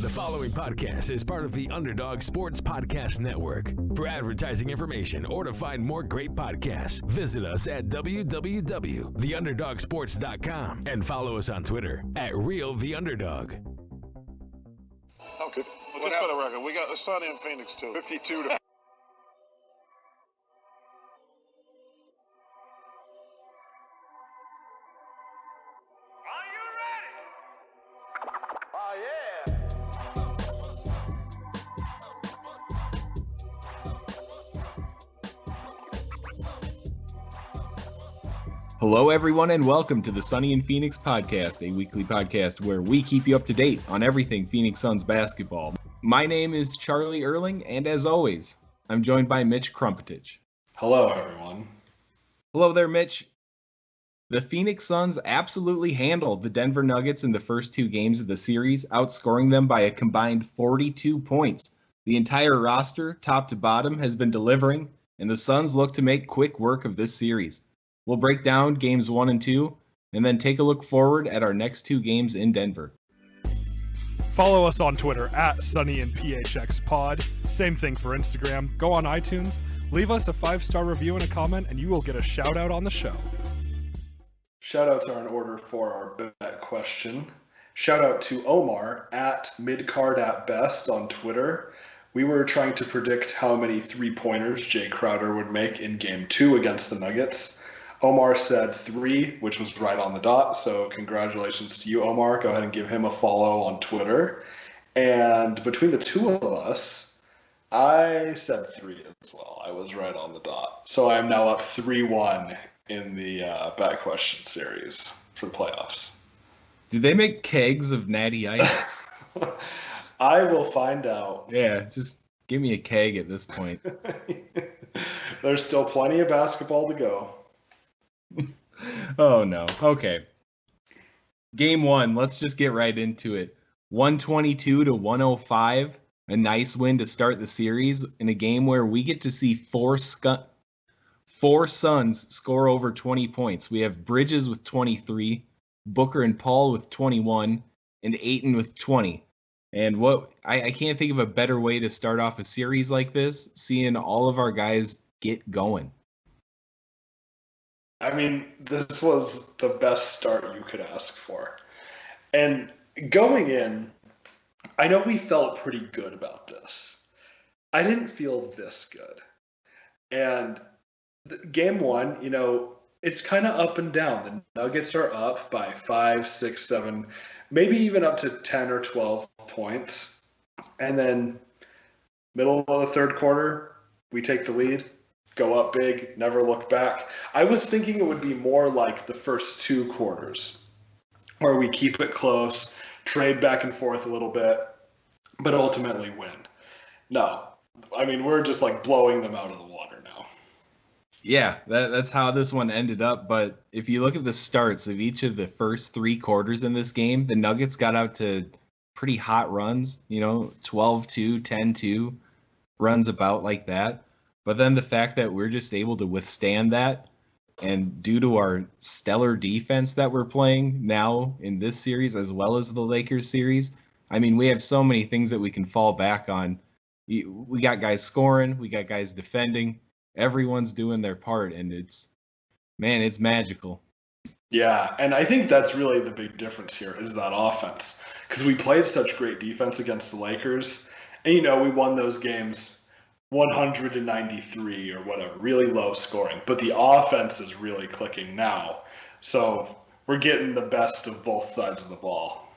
The following podcast is part of the Underdog Sports Podcast Network. For advertising information or to find more great podcasts, visit us at www.theunderdogsports.com and follow us on Twitter at RealTheUnderdog. Okay. Well, just for the record, we got the Sunny in Phoenix too. 52 to Hello, everyone, and welcome to the Sunny in Phoenix podcast, a weekly podcast where we keep you up to date on everything Phoenix Suns basketball. My name is Charlie Erling, and as always, I'm joined by Mitch Krmpotich. Hello, everyone. Hello there, Mitch. The Phoenix Suns absolutely handled the Denver Nuggets in the first two games of the series, outscoring them by a combined 42 points. The entire roster, top to bottom, has been delivering, and the Suns look to make quick work of this series. We'll break down games 1 and 2, and then take a look forward at our next two games in Denver. Follow us on Twitter at Sunny and PHX Pod. Same thing for Instagram. Go on iTunes, leave us a 5-star review and a comment, and you will get a shout out on the show. Shout outs are in order for our bet question. Shout out to Omar at midcard@best on Twitter. We were trying to predict how many 3-pointers Jay Crowder would make in game 2 against the Nuggets. Omar said 3, which was right on the dot, so congratulations to you, Omar. Go ahead and give him a follow on Twitter. And between the two of us, I said 3 as well. I was right on the dot. So I am now up 3-1 in the bet question series for the playoffs. Do they make kegs of Natty Ice? I will find out. Yeah, just give me a keg at this point. There's still plenty of basketball to go. Oh, no. Okay. Game 1, let's just get right into it. 122 to 105, a nice win to start the series in a game where we get to see four Suns score over 20 points. We have Bridges with 23, Booker and Paul with 21, and Ayton with 20. And I can't think of a better way to start off a series like this, seeing all of our guys get going. I mean, this was the best start you could ask for. And going in, I know we felt pretty good about this. I didn't feel this good. And game 1, it's kind of up and down. The Nuggets are up by 5, 6, 7, maybe even up to 10 or 12 points. And then middle of the third quarter, we take the lead. Go up big, never look back. I was thinking it would be more like the first 2 quarters, where we keep it close, trade back and forth a little bit, but ultimately win. No, I mean, we're just like blowing them out of the water now. Yeah, that's how this one ended up. But if you look at the starts of each of the first 3 quarters in this game, the Nuggets got out to pretty hot runs, 12-2, 10-2, runs about like that. But then the fact that we're just able to withstand that, and due to our stellar defense that we're playing now in this series as well as the Lakers series, I mean, we have so many things that we can fall back on. We got guys scoring, we got guys defending, everyone's doing their part, and it's magical. Yeah, and I think that's really the big difference here is that offense. Because we played such great defense against the Lakers, and we won those games 193 or whatever, really low scoring. But the offense is really clicking now. So we're getting the best of both sides of the ball.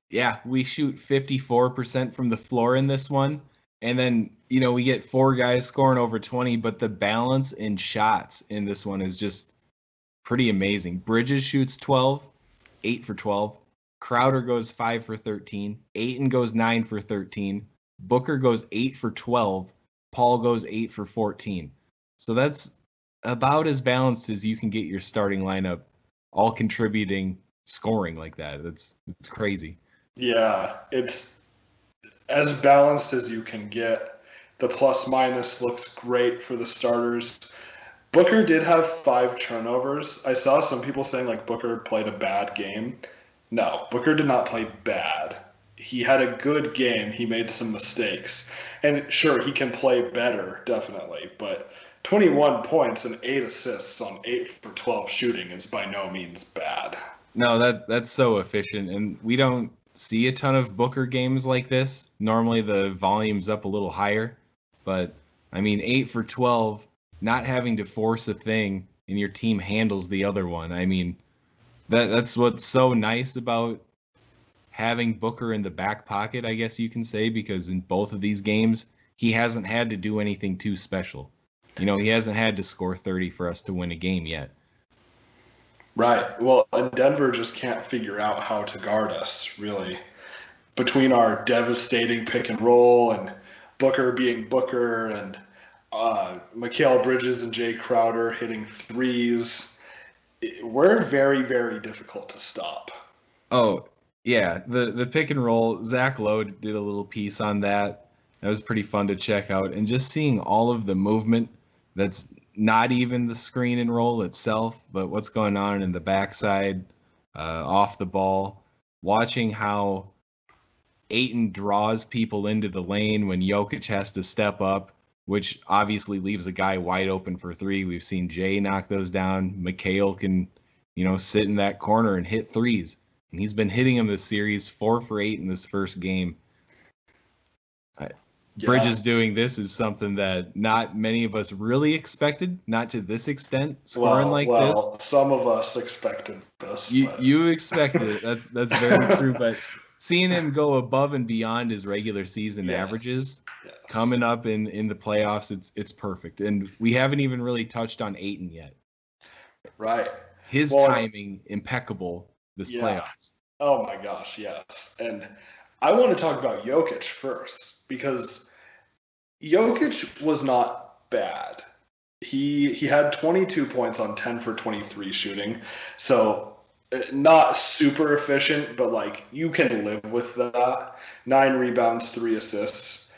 Yeah, we shoot 54% from the floor in this one. And then, we get 4 guys scoring over 20, but the balance in shots in this one is just pretty amazing. Bridges shoots 12, 8 for 12. Crowder goes 5 for 13. Ayton goes 9 for 13. Booker goes 8 for 12. Paul goes 8 for 14. So that's about as balanced as you can get your starting lineup, all contributing scoring like that. It's crazy. Yeah, it's as balanced as you can get. The plus minus looks great for the starters. Booker did have 5 turnovers. I saw some people saying Booker played a bad game. No, Booker did not play bad. he had a good game. He made some mistakes. And sure, he can play better, definitely. But 21 points and 8 assists on 8 for 12 shooting is by no means bad. No, that's so efficient. And we don't see a ton of Booker games like this. Normally the volume's up a little higher. But, I mean, 8 for 12, not having to force a thing, and your team handles the other one. I mean, that's what's so nice about having Booker in the back pocket, I guess you can say, because in both of these games, he hasn't had to do anything too special. You know, he hasn't had to score 30 for us to win a game yet. Right. Well, and Denver just can't figure out how to guard us, really. Between our devastating pick and roll and Booker being Booker and Mikal Bridges and Jay Crowder hitting threes, we're very, very difficult to stop. Oh, yeah. The pick and roll, Zach Lowe did a little piece on that. That was pretty fun to check out. And just seeing all of the movement that's not even the screen and roll itself, but what's going on in the backside, off the ball, watching how Ayton draws people into the lane when Jokic has to step up, which obviously leaves a guy wide open for three. We've seen Jay knock those down. Mikal can, sit in that corner and hit threes. And he's been hitting them this series, 4 for 8 in this first game. Bridges doing this is something that not many of us really expected, not to this extent, scoring this. Some of us expected this. You expected it. That's very true. But seeing him go above and beyond his regular season averages, coming up in the playoffs, it's perfect. And we haven't even really touched on Ayton yet. Right. His timing, impeccable this playoffs. Oh my gosh, yes. And I want to talk about Jokic first, because Jokic was not bad. He had 22 points on 10 for 23 shooting. So not super efficient, but you can live with that. 9 rebounds, 3 assists.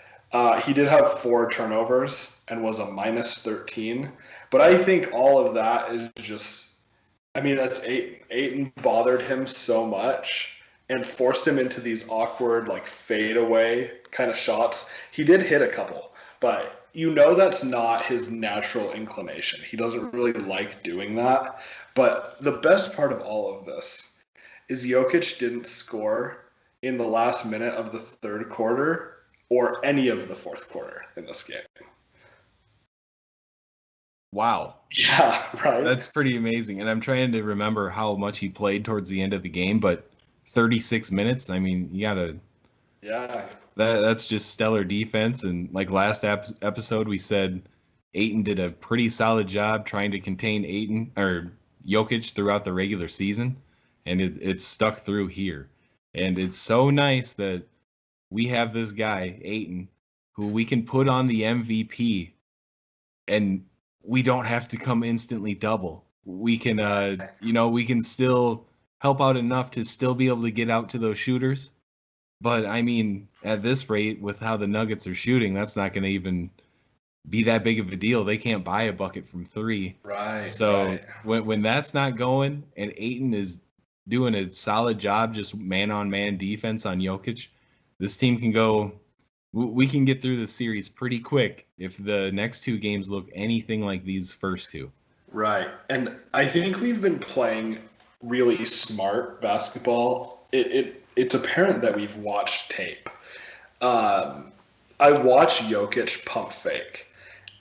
He did have 4 turnovers and was a minus 13. But I think all of that is just, that's Ayton bothered him so much and forced him into these awkward, fadeaway kind of shots. He did hit a couple, but that's not his natural inclination. He doesn't really like doing that. But the best part of all of this is Jokic didn't score in the last minute of the third quarter or any of the fourth quarter in this game. Wow. Yeah, right. That's pretty amazing. And I'm trying to remember how much he played towards the end of the game, but 36 minutes, you gotta. Yeah. That's just stellar defense. And last episode, we said Ayton did a pretty solid job trying to contain Jokic throughout the regular season, and it stuck through here. And it's so nice that we have this guy, Ayton, who we can put on the MVP, and we don't have to come instantly double. We can, we can still help out enough to still be able to get out to those shooters. But, at this rate, with how the Nuggets are shooting, that's not going to even be that big of a deal. They can't buy a bucket from 3. Right. So when that's not going and Ayton is doing a solid job just man-on-man defense on Jokic, this team can go – we can get through the series pretty quick if the next 2 games look anything like these first 2. Right. And I think we've been playing really smart basketball. It's apparent that we've watched tape. I watch Jokic pump fake,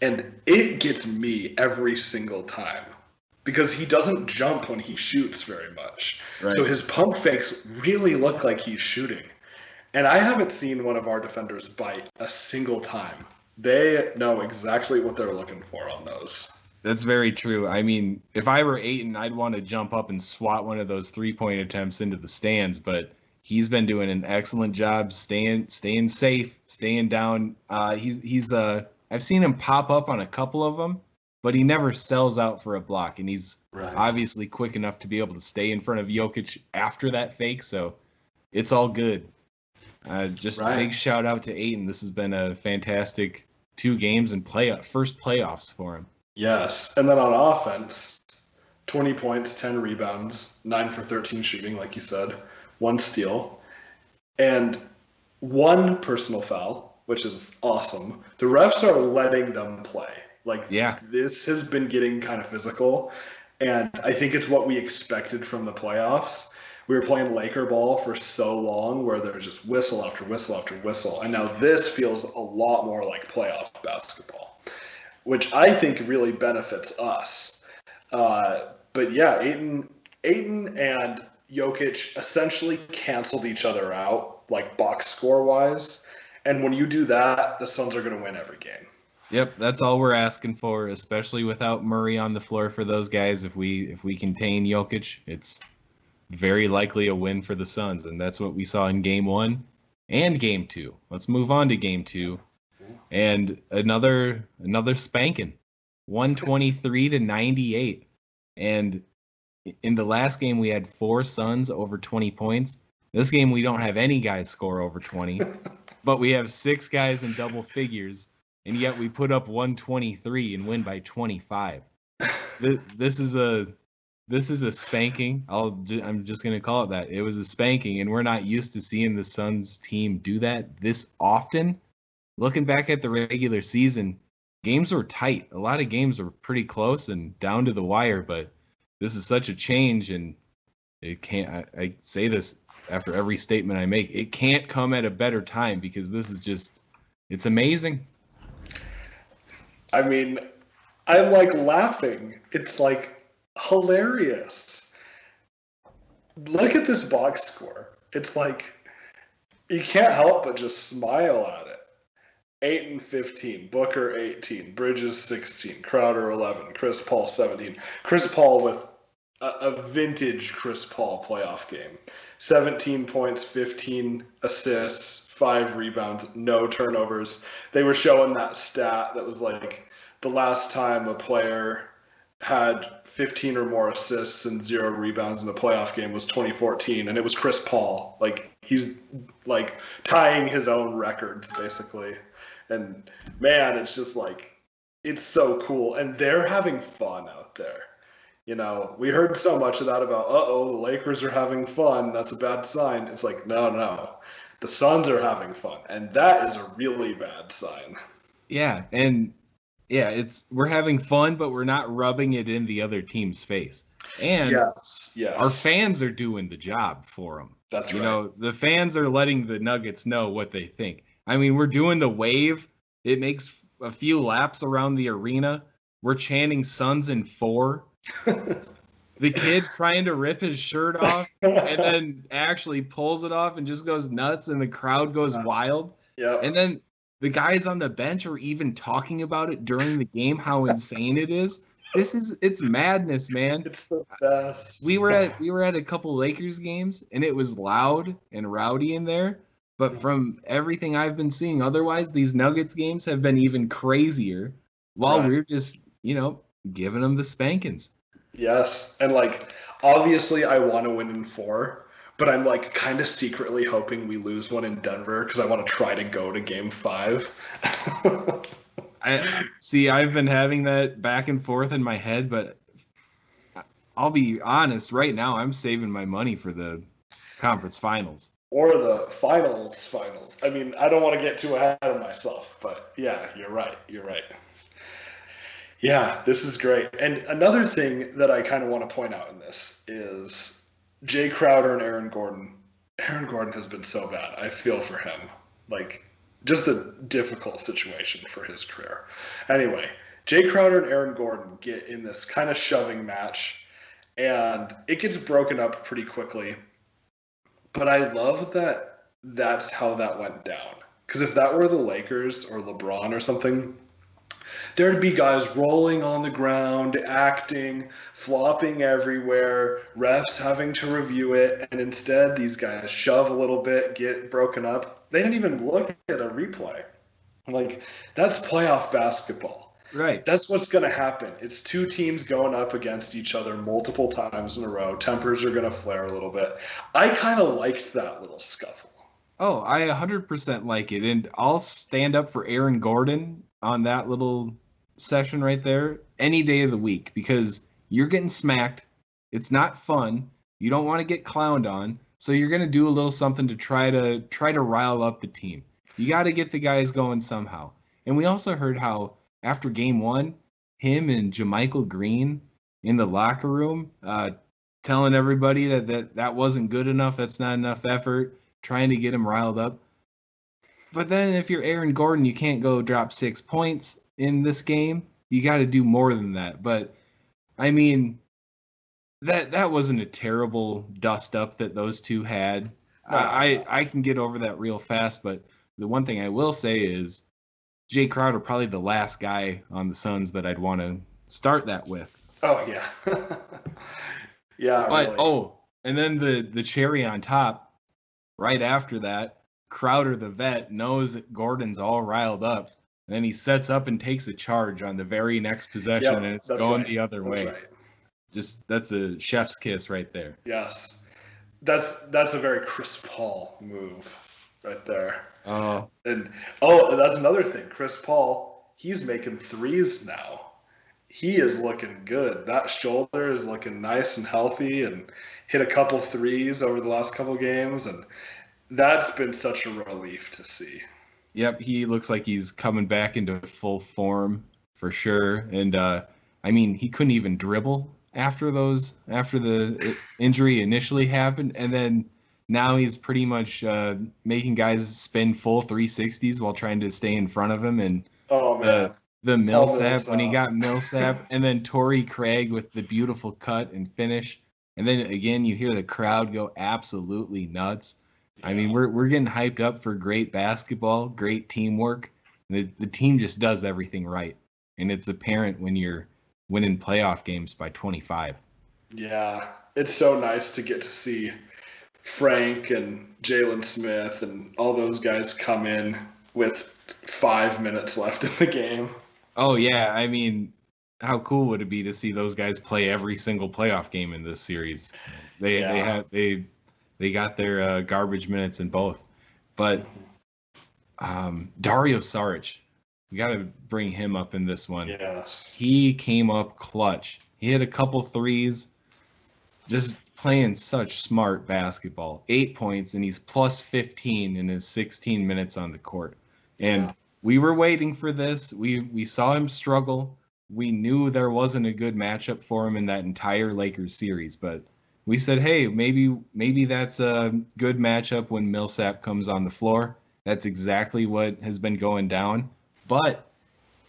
and it gets me every single time because he doesn't jump when he shoots very much. Right. So his pump fakes really look like he's shooting. And I haven't seen one of our defenders bite a single time. They know exactly what they're looking for on those. That's very true. If I were Ayton, I'd want to jump up and swat one of those 3-point attempts into the stands, but he's been doing an excellent job staying safe, staying down. I've seen him pop up on a couple of them, but he never sells out for a block, and he's obviously quick enough to be able to stay in front of Jokic after that fake, so it's all good. Just a big shout out to Ayton. This has been a fantastic 2 games and first playoffs for him. Yes, and then on offense, 20 points, 10 rebounds, 9 for 13 shooting, like you said, 1 steal. And one personal foul, which is awesome. The refs are letting them play. Like, this has been getting kind of physical, and I think it's what we expected from the playoffs. We were playing Laker ball for so long where there's just whistle after whistle after whistle, and now this feels a lot more like playoff basketball, which I think really benefits us. But yeah, Ayton and Jokic essentially canceled each other out, like box score wise. And when you do that, the Suns are going to win every game. Yep, that's all we're asking for, especially without Murray on the floor for those guys. If we contain Jokic, it's very likely a win for the Suns, and that's what we saw in Game 1 and Game 2. Let's move on to Game 2, and another spanking, 123-98. And in the last game, we had 4 Suns over 20 points. This game, we don't have any guys score over 20, but we have 6 guys in double figures, and yet we put up 123 and win by 25. This is a spanking. I'm just going to call it that. It was a spanking, and we're not used to seeing the Suns team do that this often. Looking back at the regular season, games were tight. A lot of games were pretty close and down to the wire, but this is such a change, and it can't. I say this after every statement I make. It can't come at a better time because this is just, it's amazing. I mean, I'm like laughing. It's like hilarious. Look at this box score. It's like you can't help but just smile at it. 8 and 15, Booker 18, Bridges 16, Crowder 11, Chris Paul 17. Chris Paul with a vintage Chris Paul playoff game. 17 points, 15 assists, 5 rebounds, no turnovers. They were showing that stat that was like the last time a player had 15 or more assists and 0 rebounds in the playoff game was 2014, and it was Chris Paul. Like, he's like tying his own records basically. And man, it's just like, it's so cool. And they're having fun out there. You know, we heard so much of that about, the Lakers are having fun. That's a bad sign. It's like, no. The Suns are having fun. And that is a really bad sign. Yeah. And yeah, we're having fun, but we're not rubbing it in the other team's face. And yes. Our fans are doing the job for them. That's right. You know, the fans are letting the Nuggets know what they think. I mean, we're doing the wave. It makes a few laps around the arena. We're chanting Suns in 4. The kid trying to rip his shirt off and then actually pulls it off and just goes nuts, and the crowd goes wild. Yeah. And then the guys on the bench are even talking about it during the game, how insane it is. It's madness, man. It's the best. We were at a couple Lakers games, and it was loud and rowdy in there. But from everything I've been seeing otherwise, these Nuggets games have been even crazier while we're just, giving them the spankings. Yes. And like, obviously I want to win in 4, but I'm like kind of secretly hoping we lose one in Denver because I want to try to go to Game 5. I've been having that back and forth in my head, but I'll be honest, right now I'm saving my money for the conference finals. Or the finals. I mean, I don't want to get too ahead of myself, but yeah, you're right. Yeah, this is great. And another thing that I kind of want to point out in this is Jay Crowder and Aaron Gordon. Aaron Gordon has been so bad. I feel for him. Like, just a difficult situation for his career. Anyway, Jay Crowder and Aaron Gordon get in this kind of shoving match, and it gets broken up pretty quickly. But I love that that's how that went down. Because if that were the Lakers or LeBron or something, there'd be guys rolling on the ground, acting, flopping everywhere, refs having to review it, and instead these guys shove a little bit, get broken up. They didn't even look at a replay. Like, that's playoff basketball. Right. That's what's going to happen. It's 2 teams going up against each other multiple times in a row. Tempers are going to flare a little bit. I kind of liked that little scuffle. Oh, I 100% like it. And I'll stand up for Aaron Gordon on that little session right there any day of the week because you're getting smacked. It's not fun. You don't want to get clowned on. So you're going to do a little something to try to rile up the team. You got to get the guys going somehow. And we also heard how after game 1, him and JaMychal Green in the locker room telling everybody that wasn't good enough, that's not enough effort, trying to get him riled up. But then if you're Aaron Gordon, you can't go drop 6 points in this game. You got to do more than that. But, I mean, that wasn't a terrible dust-up that those two had. No. I can get over that real fast, but the one thing I will say is Jay Crowder probably the last guy on the Suns that I'd want to start that with. Oh, yeah. Yeah, but, really. And then the cherry on top, right after that, Crowder, the vet, knows that Gordon's all riled up. And then he sets up and takes a charge on the very next possession, and it's going the other way. Right. Just that's a chef's kiss right there. Yes. That's a very Chris Paul move right there. Oh. And that's another thing. Chris Paul, he's making threes now. He is looking good. That shoulder is looking nice and healthy, and hit a couple threes over the last couple games, and that's been such a relief to see. Yep, he looks like he's coming back into full form for sure. And I mean, he couldn't even dribble after the injury initially happened, and then now he's pretty much making guys spin full 360s while trying to stay in front of him. And the Millsap, when he got Millsap, and then Torrey Craig with the beautiful cut and finish. And then again, you hear the crowd go absolutely nuts. Yeah. I mean, we're getting hyped up for great basketball, great teamwork. The team just does everything right, and it's apparent when you're winning playoff games by 25. Yeah, it's so nice to get to see Frank and Jalen Smith and all those guys come in with 5 minutes left in the game. Oh yeah, I mean, how cool would it be to see those guys play every single playoff game in this series? They got their garbage minutes in both. But Dario Saric, we got to bring him up in this one. Yes. He came up clutch. He hit a couple threes, just playing such smart basketball. 8 points, and he's plus 15 in his 16 minutes on the court. And we were waiting for this. We saw him struggle. We knew there wasn't a good matchup for him in that entire Lakers series, but we said, hey, maybe that's a good matchup when Millsap comes on the floor. That's exactly what has been going down. But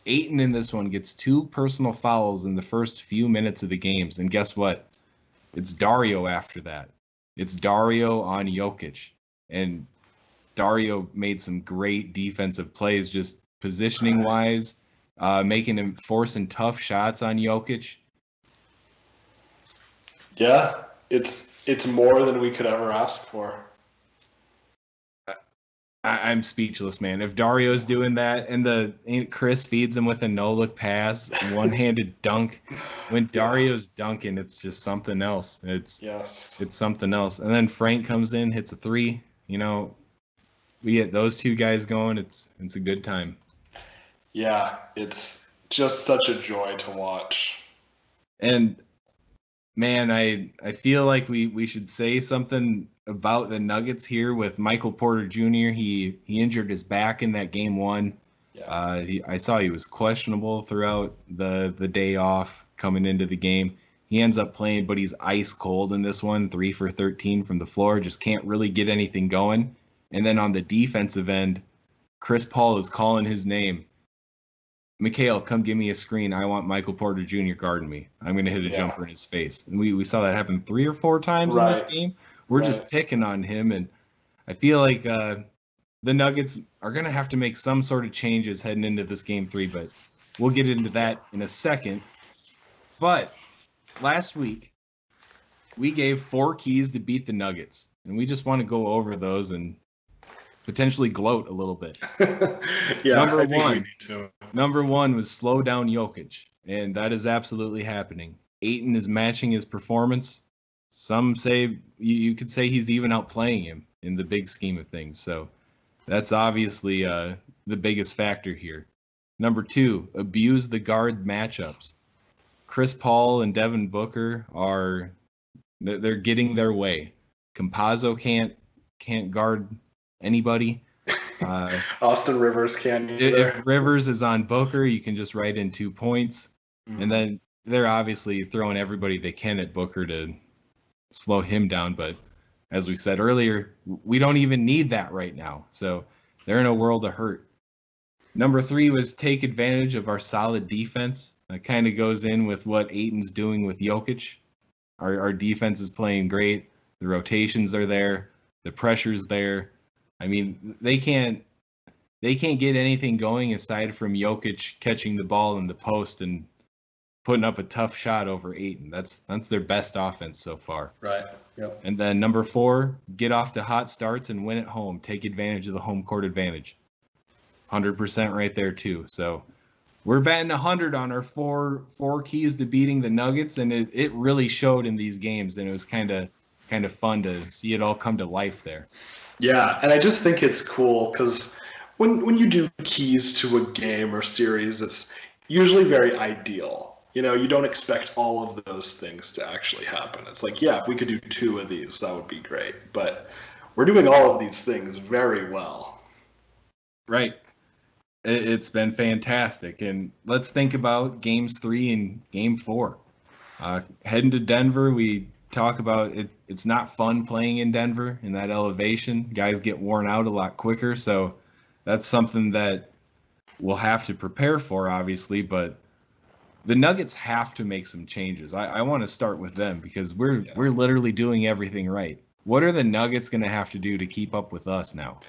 Ayton in this one gets 2 personal fouls in the first few minutes of the games. And guess what? It's Dario after that. It's Dario on Jokic. And Dario made some great defensive plays, just positioning-wise, making him forcing tough shots on Jokic. Yeah, it's more than we could ever ask for. I'm speechless, man. If Dario's doing that and Chris feeds him with a no-look pass, one-handed dunk, when Dario's dunking, it's just something else. It's something else. And then Frank comes in, hits a 3. You know, we get those two guys going. It's a good time. Yeah, it's just such a joy to watch. And man, I feel like we should say something about the Nuggets here with Michael Porter Jr. He injured his back in that game 1. Yeah. I saw he was questionable throughout the day off coming into the game. He ends up playing, but he's ice cold in this one, 3 for 13 from the floor, just can't really get anything going. And then on the defensive end, Chris Paul is calling his name. Mikhail, come give me a screen. I want Michael Porter Jr. guarding me. I'm going to hit a jumper in his face. And we saw that happen 3 or 4 times in this game. We're just picking on him. And I feel like the Nuggets are going to have to make some sort of changes heading into this game 3. But we'll get into that in a second. But last week, we gave 4 keys to beat the Nuggets. And we just want to go over those and potentially gloat a little bit. Number one was slow down Jokic, and that is absolutely happening. Ayton is matching his performance. Some say you could say he's even outplaying him in the big scheme of things. So that's obviously the biggest factor here. Number 2, abuse the guard matchups. Chris Paul and Devin Booker they're getting their way. Campazzo can't guard anybody. Austin Rivers can't either. If Rivers is on Booker, you can just write in 2 points. Mm-hmm. And then they're obviously throwing everybody they can at Booker to slow him down. But as we said earlier, we don't even need that right now. So they're in a world of hurt. Number 3 was take advantage of our solid defense. That kind of goes in with what Ayton's doing with Jokic. Our defense is playing great. The rotations are there. The pressure's there. I mean, they can't get anything going aside from Jokic catching the ball in the post and putting up a tough shot over Ayton. That's their best offense so far. Right. Yep. And then number 4, get off to hot starts and win at home. Take advantage of the home court advantage. 100% right there too. So we're batting 100 on our four keys to beating the Nuggets, and it really showed in these games, and it was kind of fun to see it all come to life there. Yeah, and I just think it's cool because when you do keys to a game or series, it's usually very ideal. You know, you don't expect all of those things to actually happen. It's like, yeah, if we could do 2 of these, that would be great. But we're doing all of these things very well. Right. It's been fantastic. And let's think about games 3 and game 4. Heading to Denver, we talk about it. It's not fun playing in Denver in that elevation. Guys get worn out a lot quicker. So that's something that we'll have to prepare for, obviously. But the Nuggets have to make some changes. I want to start with them because we're literally doing everything right. What are the Nuggets going to have to do to keep up with us now?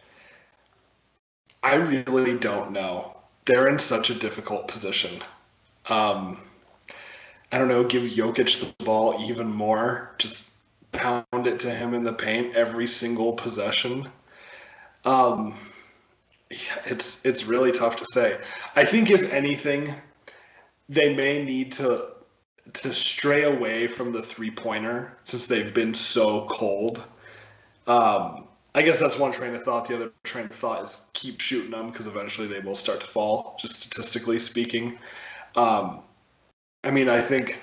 I really don't know. They're in such a difficult position. I don't know, give Jokic the ball even more. Just pound it to him in the paint every single possession. It's really tough to say. I think if anything, they may need to stray away from the three-pointer since they've been so cold. I guess that's one train of thought. The other train of thought is keep shooting them because eventually they will start to fall, just statistically speaking. I mean, I think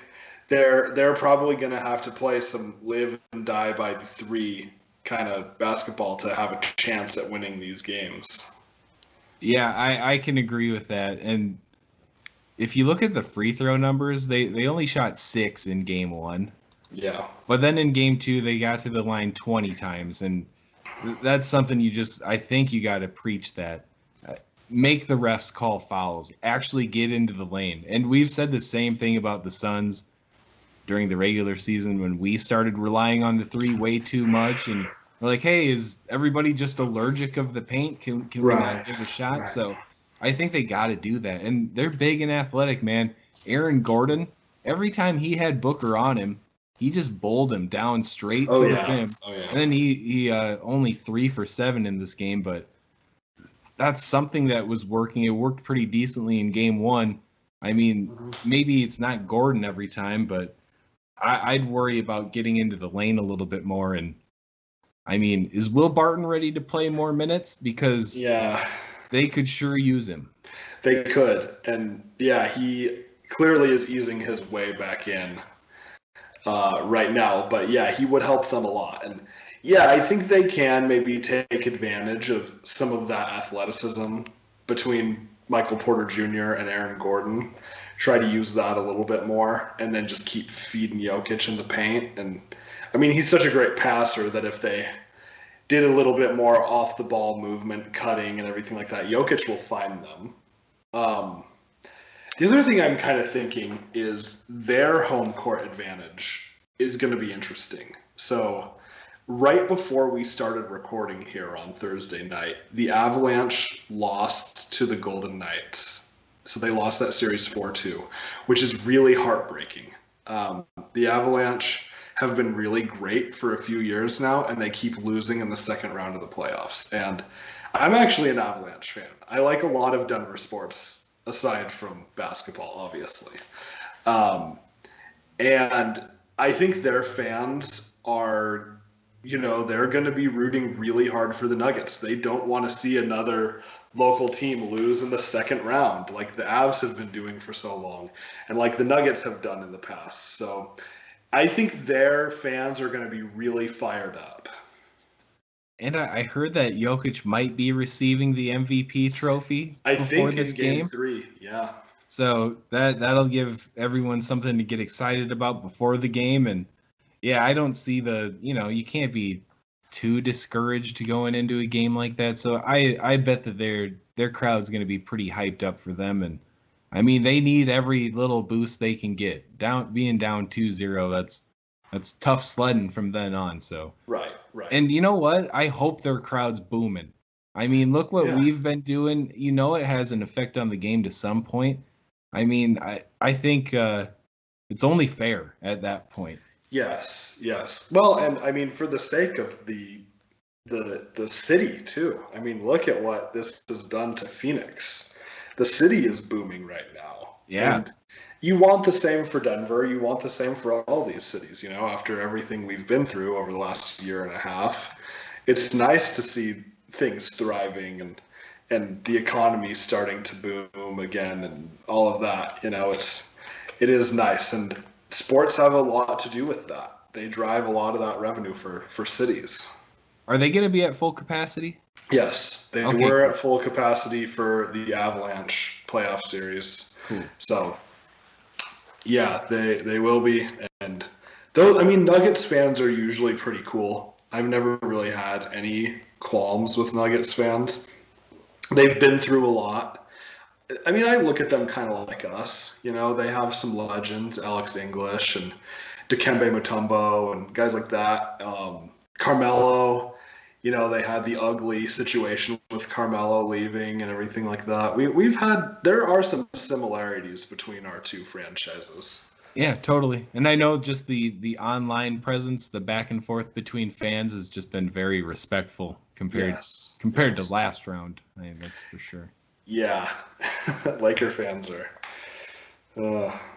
they're probably going to have to play some live and die by the 3 kind of basketball to have a chance at winning these games. Yeah, I can agree with that. And if you look at the free throw numbers, they only shot 6 in game 1. Yeah. But then in game 2, they got to the line 20 times. And that's something I think you got to preach that. Make the refs call fouls. Actually get into the lane. And we've said the same thing about the Suns during the regular season when we started relying on the 3 way too much. And we're like, hey, is everybody just allergic of the paint? Can we not give a shot? Right. So I think they got to do that. And they're big and athletic, man. Aaron Gordon, every time he had Booker on him, he just bowled him down straight to the rim. Oh, yeah. And then he only 3 for 7 in this game, but that's something that was working. It worked pretty decently in game 1. I mean, maybe it's not Gordon every time, but I'd worry about getting into the lane a little bit more. And I mean, is Will Barton ready to play more minutes? Because they could sure use him. They could. And yeah, he clearly is easing his way back in right now. But yeah, he would help them a lot. And yeah, I think they can maybe take advantage of some of that athleticism between Michael Porter Jr. and Aaron Gordon. Try to use that a little bit more and then just keep feeding Jokic in the paint. And I mean, he's such a great passer that if they did a little bit more off the ball movement, cutting and everything like that, Jokic will find them. The other thing I'm kind of thinking is their home court advantage is going to be interesting. So right before we started recording here on Thursday night, the Avalanche lost to the Golden Knights. So they lost that series 4-2, which is really heartbreaking. The Avalanche have been really great for a few years now, and they keep losing in the second round of the playoffs. And I'm actually an Avalanche fan. I like a lot of Denver sports, aside from basketball, obviously. And I think their fans are, they're going to be rooting really hard for the Nuggets. They don't want to see another local team lose in the second round like the Avs have been doing for so long and like the Nuggets have done in the past. So I think their fans are going to be really fired up. And I heard that Jokic might be receiving the MVP trophy before this game. 3, yeah. So that'll give everyone something to get excited about before the game. And yeah, I don't see you can't be too discouraged going into a game like that. So I bet that their crowd's going to be pretty hyped up for them. And I mean, they need every little boost they can get. Being down 2-0, that's tough sledding from then on. So right. And you know what? I hope their crowd's booming. I mean, look what we've been doing. You know, it has an effect on the game to some point. I mean, I think it's only fair at that point. Yes. Well, and I mean, for the sake of the city too. I mean, look at what this has done to Phoenix. The city is booming right now. Yeah. And you want the same for Denver. You want the same for all these cities, after everything we've been through over the last year and a half. It's nice to see things thriving and the economy starting to boom again and all of that. It is nice. And sports have a lot to do with that. They drive a lot of that revenue for cities. Are they going to be at full capacity? Yes, they were at full capacity for the Avalanche playoff series. Cool. So, yeah, they will be. And those, I mean, Nuggets fans are usually pretty cool. I've never really had any qualms with Nuggets fans. They've been through a lot. I mean, I look at them kind of like us. They have some legends, Alex English and Dikembe Mutombo and guys like that. Carmelo. They had the ugly situation with Carmelo leaving and everything like that. There are some similarities between our two franchises. Yeah, totally. And I know just the online presence, the back and forth between fans has just been very respectful compared to last round. I mean, that's for sure. Yeah. Laker fans are.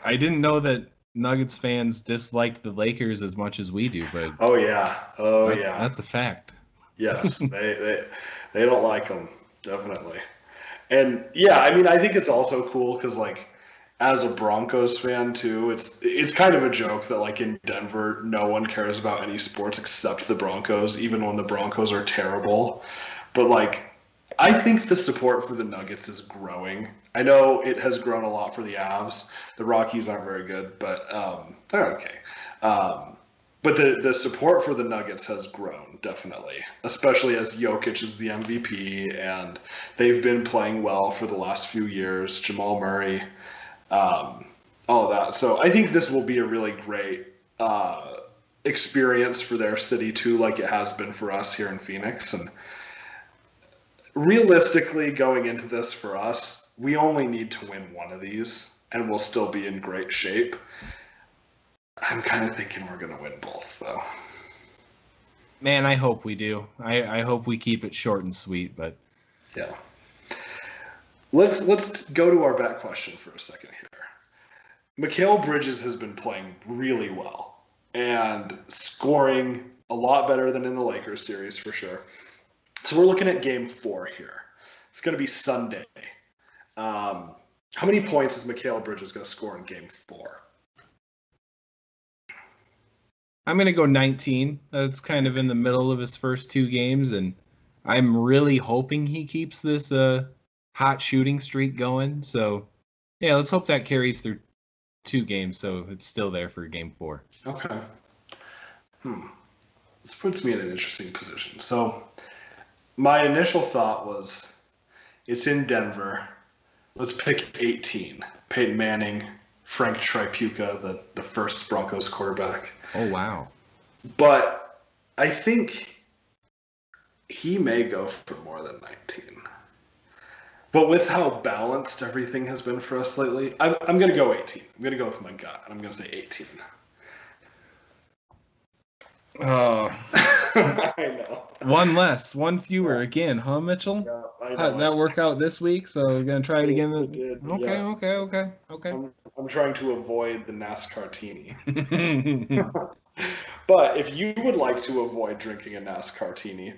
I didn't know that Nuggets fans disliked the Lakers as much as we do, but that's a fact. Yes, they don't like them, definitely. And yeah, I mean, I think it's also cool because as a Broncos fan too, it's kind of a joke that in Denver, no one cares about any sports except the Broncos, even when the Broncos are terrible. But I think the support for the Nuggets is growing. I know it has grown a lot for the Avs. The Rockies aren't very good, but they're okay. But the support for the Nuggets has grown, definitely, especially as Jokic is the MVP, and they've been playing well for the last few years, Jamal Murray, all of that. So I think this will be a really great experience for their city, too, like it has been for us here in Phoenix. And realistically, going into this for us, we only need to win one of these, and we'll still be in great shape. I'm kind of thinking we're going to win both, though. Man, I hope we do. I hope we keep it short and sweet, but yeah. Let's go to our bet question for a second here. Mikal Bridges has been playing really well and scoring a lot better than in the Lakers series for sure. So we're looking at Game 4 here. It's going to be Sunday. How many points is Mikal Bridges going to score in Game 4? I'm going to go 19. That's kind of in the middle of his first two games, and I'm really hoping he keeps this hot shooting streak going. So, yeah, let's hope that carries through 2 games so it's still there for Game 4. Okay. This puts me in an interesting position. So, my initial thought was it's in Denver. Let's pick 18. Peyton Manning, Frank Tripucka, the first Broncos quarterback. Oh, wow. But I think he may go for more than 19. But with how balanced everything has been for us lately, I'm going to go 18. I'm going to go with my gut, and I'm going to say 18. Oh. I know. One less, one fewer again, huh, Mitchell? Yeah, I know. How'd that work out this week? So we're going to try it again? Yes. Okay. I'm trying to avoid the NASCAR-tini. But if you would like to avoid drinking a NASCAR-tini,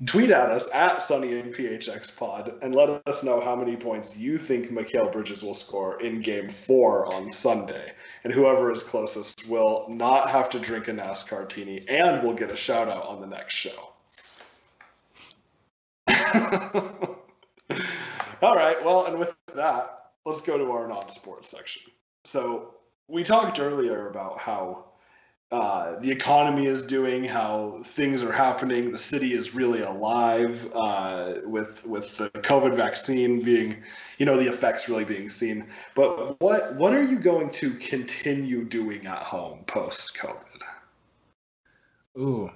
Tweet at us at Sunny and PHX Pod and let us know how many points you think Mikal Bridges will score in Game 4 on Sunday. And whoever is closest will not have to drink a NASCAR-tini and will get a shout-out on the next show. All right, well, and with that, let's go to our non-sports section. So we talked earlier about how the economy is doing, how things are happening. The city is really alive with the COVID vaccine being, the effects really being seen. But what are you going to continue doing at home post-COVID? Ooh.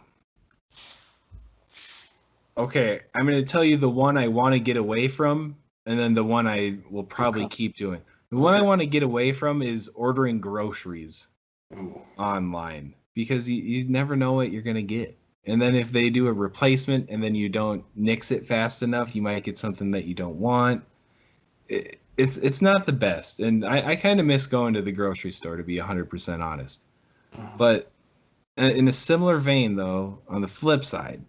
Okay, I'm going to tell you the one I want to get away from, and then the one I will probably keep doing. The one I want to get away from is ordering groceries online, because you never know what you're going to get. And then if they do a replacement and then you don't nix it fast enough, you might get something that you don't want. It's not the best. And I kind of miss going to the grocery store, to be 100% honest. But in a similar vein, though, on the flip side,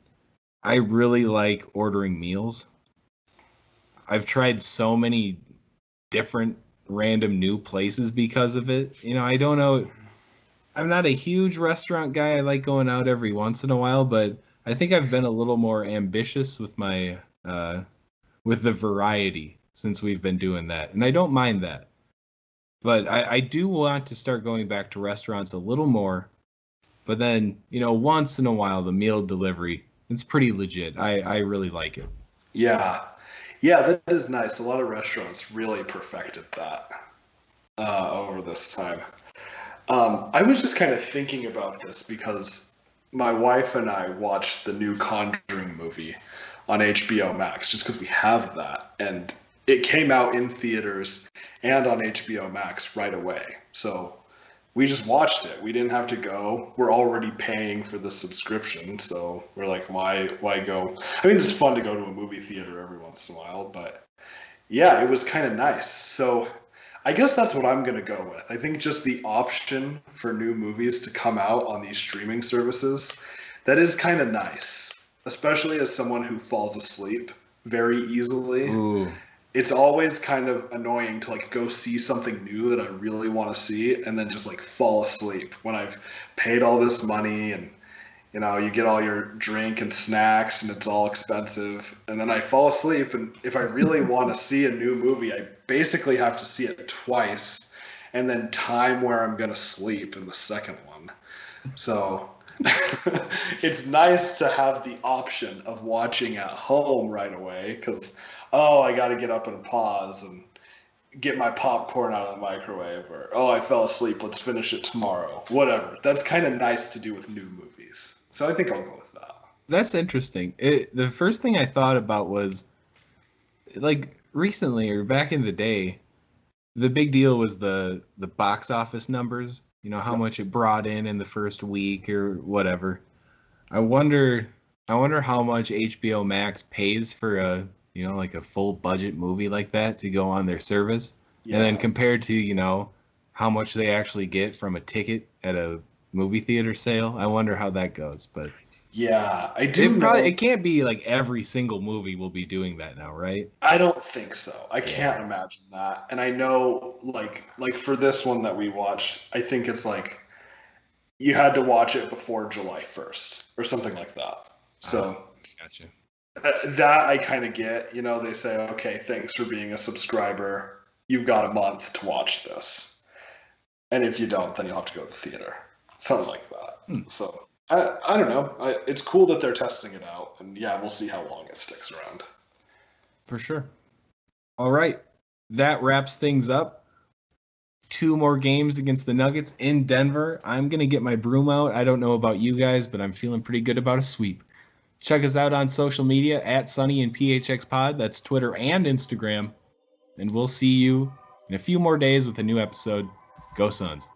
I really like ordering meals. I've tried so many different random new places because of it. I don't know. I'm not a huge restaurant guy. I like going out every once in a while, but I think I've been a little more ambitious with my with the variety since we've been doing that, and I don't mind that. But I do want to start going back to restaurants a little more. But then, once in a while, the meal delivery, it's pretty legit. I really like it. Yeah, that is nice. A lot of restaurants really perfected that over this time. I was just kind of thinking about this because my wife and I watched the new Conjuring movie on HBO Max just because we have that. And it came out in theaters and on HBO Max right away. So we just watched it. We didn't have to go. We're already paying for the subscription. So we're like, why go? I mean, it's fun to go to a movie theater every once in a while. But yeah, it was kind of nice. So I guess that's what I'm going to go with. I think just the option for new movies to come out on these streaming services, that is kind of nice, especially as someone who falls asleep very easily. Ooh. It's always kind of annoying to go see something new that I really want to see and then just fall asleep when I've paid all this money and you get all your drink and snacks and it's all expensive. And then I fall asleep. And if I really want to see a new movie, I basically have to see it twice and then time where I'm going to sleep in the second one. So it's nice to have the option of watching at home right away because, I got to get up and pause and get my popcorn out of the microwave, or, I fell asleep, let's finish it tomorrow. Whatever. That's kind of nice to do with new movies. So I think I'll go with that. That's interesting. The first thing I thought about was, recently or back in the day, the big deal was the box office numbers, how much it brought in the first week or whatever. I wonder how much HBO Max pays for a full budget movie like that to go on their service. Yeah. And then compared to, how much they actually get from a ticket at a movie theater sale. I wonder how that goes, but yeah, I do. It can't be every single movie will be doing that now, right? I don't think so. I can't imagine that. And I know, like for this one that we watched, I think it's you had to watch it before July 1st or something like that. So gotcha. That I kind of get. They say, okay, thanks for being a subscriber. You've got a month to watch this, and if you don't, then you'll have to go to the theater. Something like that. So I don't know. It's cool that they're testing it out, and yeah, we'll see how long it sticks around. For sure. All right, that wraps things up. 2 more games against the Nuggets in Denver. I'm gonna get my broom out. I don't know about you guys, but I'm feeling pretty good about a sweep. Check us out on social media at Sunny and PHX Pod. That's Twitter and Instagram. And we'll see you in a few more days with a new episode. Go Suns.